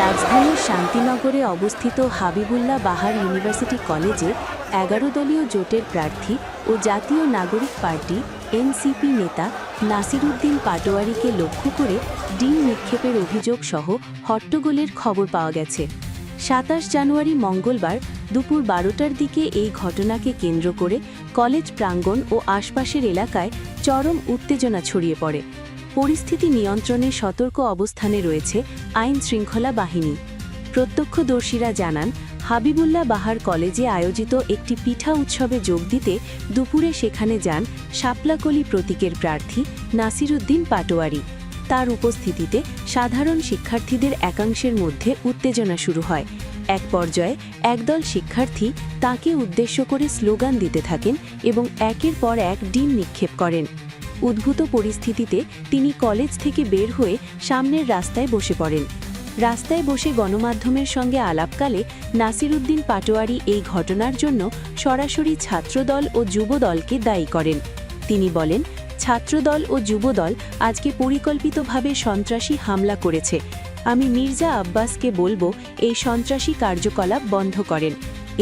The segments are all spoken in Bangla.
রাজধানীর শান্তিনগরে অবস্থিত হাবিবুল্লাহ বাহার ইউনিভার্সিটি কলেজে ১১ দলীয় জোটের প্রার্থী ও জাতীয় নাগরিক পার্টি এনসিপি নেতা নাসিরুদ্দিন পাটোয়ারীকে লক্ষ্য করে ডিম নিক্ষেপের অভিযোগ সহ হট্টগোলের খবর পাওয়া গেছে। ২৭ জানুয়ারি মঙ্গলবার দুপুর ১২টার দিকে এই ঘটনাকে কেন্দ্র করে কলেজ প্রাঙ্গণ ও আশপাশের এলাকায় চরম উত্তেজনা ছড়িয়ে পড়ে। পরিস্থিতি নিয়ন্ত্রণে সতর্ক অবস্থানে রয়েছে আইন শৃঙ্খলা বাহিনী। প্রত্যক্ষদর্শীরা জানান, হাবিবুল্লাহ বাহার কলেজে আয়োজিত একটি পিঠা উৎসবে যোগ দিতে দুপুরে সেখানে যান শাপলাকলি প্রতীকের প্রার্থী নাসিরুদ্দিন পাটোয়ারী। তার উপস্থিতিতে সাধারণ শিক্ষার্থীদের একাংশের মধ্যে উত্তেজনা শুরু হয়। এক পর্যায়ে একদল শিক্ষার্থী তাকে উদ্দেশ্য করে স্লোগান দিতে থাকেন এবং একের পর এক ডিম নিক্ষেপ করেন। উদ্ভূত পরিস্থিতিতে তিনি কলেজ থেকে বের হয়ে সামনের রাস্তায় বসে পড়েন। রাস্তায় বসে গণমাধ্যমের সঙ্গে আলাপকালে নাসিরুদ্দিন পাটোয়ারী এই ঘটনার জন্য সরাসরি ছাত্রদল ও যুবদলকে দায়ী করেন। তিনি বলেন, ছাত্রদল ও যুবদল আজকে পরিকল্পিতভাবে সন্ত্রাসী হামলা করেছে। আমি মির্জা আব্বাসকে বলবো এই সন্ত্রাসী কার্যকলাপ বন্ধ করেন।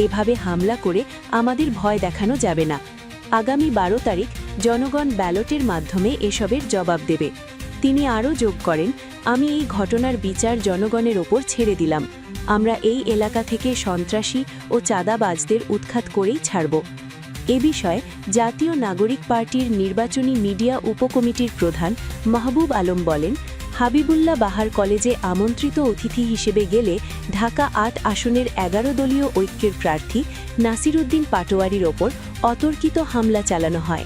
এভাবে হামলা করে আমাদের ভয় দেখানো যাবে না। আগামী ১২ তারিখ জনগণ ব্যালটের মাধ্যমে এসবের জবাব দেবে। তিনি আরও যোগ করেন, আমি এই ঘটনার বিচার জনগণের ওপর ছেড়ে দিলাম। আমরা এই এলাকা থেকে সন্ত্রাসী ও চাঁদাবাজদের উৎখাত করেই ছাড়ব। এ বিষয়ে জাতীয় নাগরিক পার্টির নির্বাচনী মিডিয়া উপকমিটির প্রধান মাহবুব আলম বলেন, হাবিবুল্লাহ বাহার কলেজে আমন্ত্রিত অতিথি হিসেবে গেলে ঢাকা ৮ আসনের ১১ দলীয় ঐক্যের প্রার্থী নাসিরুদ্দিন পাটোয়ারীর ওপর অতর্কিত হামলা চালানো হয়।